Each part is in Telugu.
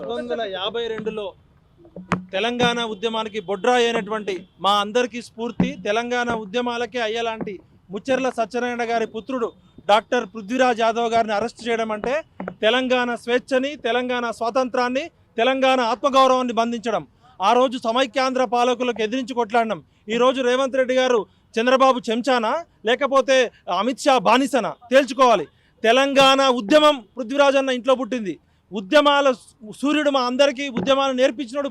1952లో తెలంగాణ ఉద్యమానికి బొడ్రా అయినటువంటి మా అందరికీ స్ఫూర్తి తెలంగాణ ఉద్యమాలకే అయ్యేలాంటి ముచ్చెర్ల సత్యనారాయణ గారి పుత్రుడు డాక్టర్ పృథ్వీరాజ్ యాదవ్ గారిని అరెస్ట్ చేయడం అంటే తెలంగాణ స్వేచ్ఛని, తెలంగాణ స్వాతంత్రాన్ని, తెలంగాణ ఆత్మగౌరవాన్ని బంధించడం. ఆ రోజు సమైక్యాంధ్ర పాలకులకు ఎదిరించి కొట్లాడినాం. ఈరోజు రేవంత్ రెడ్డి గారు చంద్రబాబు చెంచానా లేకపోతే అమిత్ షా బానిసనా తేల్చుకోవాలి. తెలంగాణ ఉద్యమం పృథ్వీరాజ్ అన్న ఇంట్లో పుట్టింది. ఉద్యమాల సూర్యుడు మా అందరికీ ఉద్యమాలు నేర్పించినాడు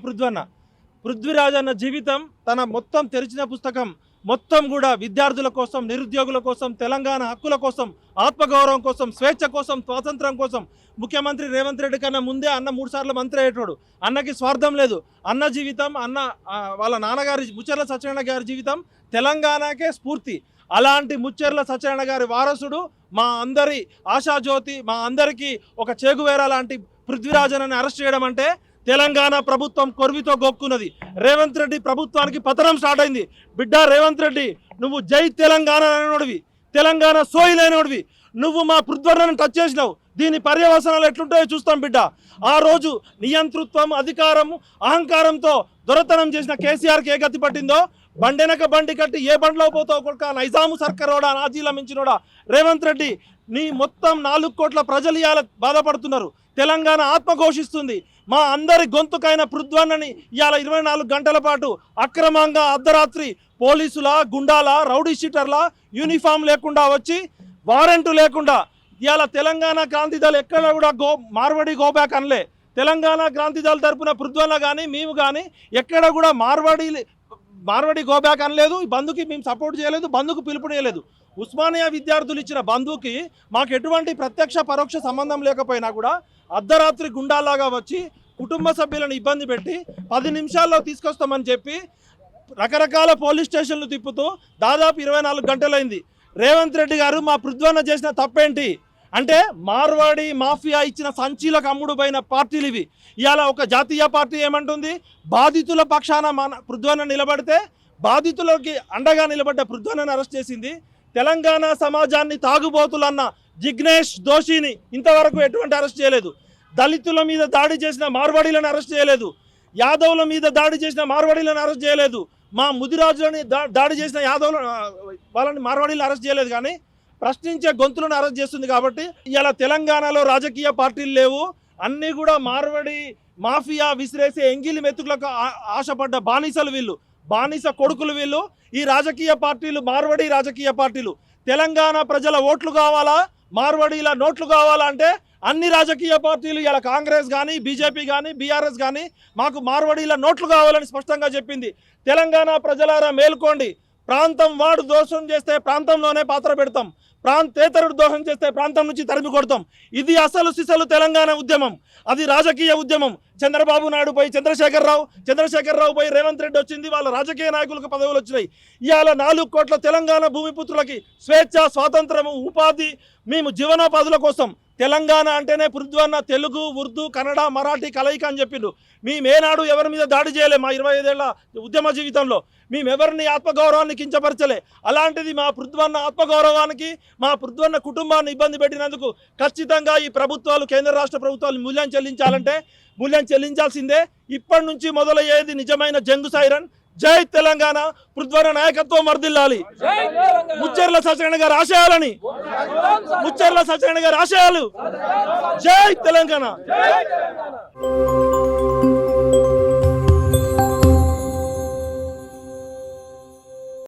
పృథ్వీరాజ్ అన్న జీవితం తన మొత్తం తెరిచిన పుస్తకం మొత్తం కూడా విద్యార్థుల కోసం, నిరుద్యోగుల కోసం, తెలంగాణ హక్కుల కోసం, ఆత్మగౌరవం కోసం, స్వేచ్ఛ కోసం, స్వాతంత్రం కోసం. ముఖ్యమంత్రి రేవంత్ రెడ్డి కన్నా ముందే అన్న 3 సార్లు మంత్రి అయ్యేటోడు. అన్నకి స్వార్థం లేదు. అన్న జీవితం, వాళ్ళ నాన్నగారి ముచ్చెర్ల సత్యనారాయణ గారి జీవితం తెలంగాణకే స్ఫూర్తి. అలాంటి ముచ్చెర్ల సత్యనారాయణ గారి వారసుడు మా అందరి ఆశాజ్యోతి, మా అందరికీ ఒక చేగువేర లాంటి పృథ్వీరాజన్ అరెస్ట్ చేయడం అంటే తెలంగాణ ప్రభుత్వం కొర్వితో గొక్కున్నది. రేవంత్ రెడ్డి ప్రభుత్వానికి పతనం స్టార్ట్ అయింది. బిడ్డ రేవంత్ రెడ్డి, నువ్వు జై తెలంగాణ అనేనోడివి, తెలంగాణ సోయిలేనోడివి. నువ్వు మా పృథ్వీరాజన్ టచ్ చేసినావు. దీని పర్యవసనాలు ఎట్లుంటాయో చూస్తాం బిడ్డ. ఆ రోజు నియంతృత్వం, అధికారం, అహంకారంతో దొరతనం చేసిన కేసీఆర్కి ఏ గతి పట్టిందో, బండెనక బండి కట్టి ఏ బండిలో పోతావు కొడుక, నైజాము సర్కారోడా, నాజీల మించినోడా. రేవంత్ రెడ్డి, నీ మొత్తం 4 కోట్ల ప్రజలు ఇవాళ బాధపడుతున్నారు. తెలంగాణ ఆత్మఘోషిస్తుంది. మా అందరి గొంతుకైన పృథ్వన్నని ఇవాళ 24 గంటల పాటు అక్రమంగా అర్ధరాత్రి పోలీసుల, గుండాల, రౌడీ షీటర్ల యూనిఫామ్ లేకుండా వచ్చి, వారెంటు లేకుండా ఇవాళ తెలంగాణ క్రాంతిదళ ఎక్కడ కూడా మార్వడి గోబ్యాక్ అనలే. తెలంగాణ క్రాంతిదళ తరపున పృథ్వన్న కానీ మేము కానీ ఎక్కడ కూడా మార్వడి గోబ్యాక్ అనలేదు. బంధుకి మేము సపోర్ట్ చేయలేదు, బంధుకు పిలుపునేయలేదు. ఉస్మానియా విద్యార్థులు ఇచ్చిన బంధుకి మాకు ఎటువంటి ప్రత్యక్ష పరోక్ష సంబంధం లేకపోయినా కూడా అర్ధరాత్రి గుండాలాగా వచ్చి కుటుంబ సభ్యులను ఇబ్బంది పెట్టి 10 నిమిషాల్లో తీసుకొస్తామని చెప్పి రకరకాల పోలీస్ స్టేషన్లు తిప్పుతూ దాదాపు 24 గంటలైంది. రేవంత్ రెడ్డి గారు మా పృథ్వన్న చేసిన తప్పేంటి అంటే, మార్వాడి మాఫియా ఇచ్చిన సంచీలకు అమ్ముడు పోయిన పార్టీలు ఇవి. ఇవాళ ఒక జాతీయ పార్టీ ఏమంటుంది, బాధితుల పక్షాన పృథ్వన్న నిలబడితే బాధితులకి అండగా నిలబడ్డ పృథ్వన్నను అరెస్ట్ చేసింది. తెలంగాణ సమాజాన్ని తాగుబోతులన్న జిగ్నేష్ దోషిని ఇంతవరకు ఎటువంటి అరెస్ట్ చేయలేదు. దళితుల మీద దాడి చేసిన మార్వాడీలను అరెస్ట్ చేయలేదు. యాదవుల మీద దాడి చేసిన మార్వాడీలను అరెస్ట్ చేయలేదు. మా ముదిరాజులని దాడి చేసిన వాళ్ళని మార్వాడీలను అరెస్ట్ చేయలేదు. కానీ ప్రశ్నించే గొంతులను అరెస్ట్ చేస్తుంది. కాబట్టి ఇలా తెలంగాణలో రాజకీయ పార్టీలు లేవు. అన్నీ కూడా మార్వాడి మాఫియా విసిరేసే ఎంగిలి మెతుకులకు ఆశపడ్డ బానిసలు వీళ్ళు, బానిస కొడుకులు వీళ్ళు. ఈ రాజకీయ పార్టీలు మార్వాడి రాజకీయ పార్టీలు. తెలంగాణ ప్రజల ఓట్లు కావాలా, మార్వాడీల నోట్లు కావాలా అంటే అన్ని రాజకీయ పార్టీలు, ఇలా కాంగ్రెస్ కానీ, బీజేపీ కానీ, బీఆర్ఎస్ కానీ మాకు మార్వాడీల నోట్లు కావాలని స్పష్టంగా చెప్పింది. తెలంగాణ ప్రజలారా మేల్కోండి. ప్రాంతం వాడు దోషం చేస్తే ప్రాంతంలోనే పాత్ర పెడతాం, ప్రాంతేతరుడు దోషం చేస్తే ప్రాంతం నుంచి తరిమి కొడతాం. ఇది అసలు సిసలు తెలంగాణ ఉద్యమం. అది రాజకీయ ఉద్యమం. చంద్రబాబు నాయుడు పై చంద్రశేఖరరావు పై రేవంత్ రెడ్డి వచ్చింది. వాళ్ళ రాజకీయ నాయకులకు పదవులు వచ్చినాయి. ఇవాళ 4 కోట్ల తెలంగాణ భూమిపుత్రులకి స్వేచ్ఛ, స్వాతంత్రము, ఉపాధి, మేము జీవనోపాధుల కోసం. తెలంగాణ అంటేనే పృథ్వన్న తెలుగు, ఉర్దూ, కన్నడ, మరాఠీ కలయిక అని చెప్పిండు. మేమేనాడు ఎవరి మీద దాడి చేయలే. మా 25 ఏళ్ల ఉద్యమ జీవితంలో మేమెవరిని ఆత్మగౌరవాన్ని కించపరచలే. అలాంటిది మా పృథ్వన్న ఆత్మగౌరవానికి, మా పృథ్వన్న కుటుంబాన్ని ఇబ్బంది పెట్టినందుకు ఖచ్చితంగా ఈ ప్రభుత్వాలు, కేంద్ర రాష్ట్ర ప్రభుత్వాలు మూల్యం చెల్లించాలంటే మూల్యం చెల్లించాల్సిందే. ఇప్పటి నుంచి మొదలయ్యేది నిజమైన జంగు సైరన్. జై తెలంగాణ, పృథ్వన్న నాయకత్వం వర్ధిల్లాలి. ముచ్చెర్ల సత్యనారాయణ గారి ఆశయాలని, ముచ్చెర్ల సత్యనారాయణ గారి ఆశయాలు. జై తెలంగాణ.